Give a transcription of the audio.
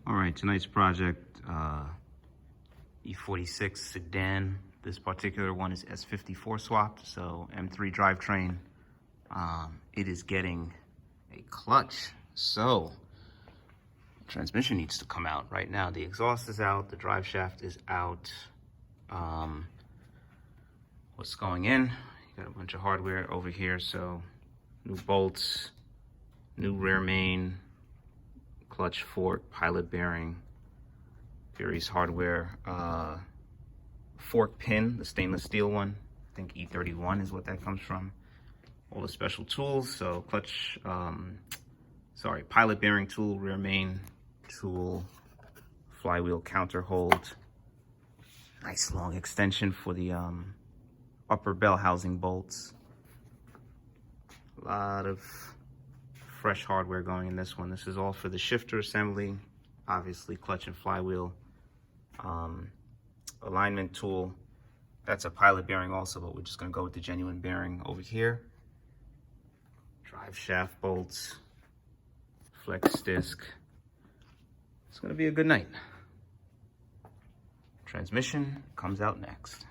All right, tonight's project, E46 Sedan. This particular one is S54 swapped, so M3 drivetrain. It is getting a clutch, so transmission needs to come out right now. The exhaust is out, the drive shaft is out. What's going in? You got a bunch of hardware over here, so new bolts, new rear main, clutch fork, pilot bearing, various hardware, fork pin, the stainless steel one. I think E31 is what that comes from. All the special tools, so clutch, pilot bearing tool, rear main tool, flywheel counter hold, nice long extension for the upper bell housing bolts. A lot of fresh hardware going in this one. This is all for the shifter assembly, obviously clutch and flywheel. Alignment tool, that's a pilot bearing also, but we're just gonna go with the genuine bearing over here. Drive shaft bolts, flex disc. It's gonna be a good night. Transmission comes out next.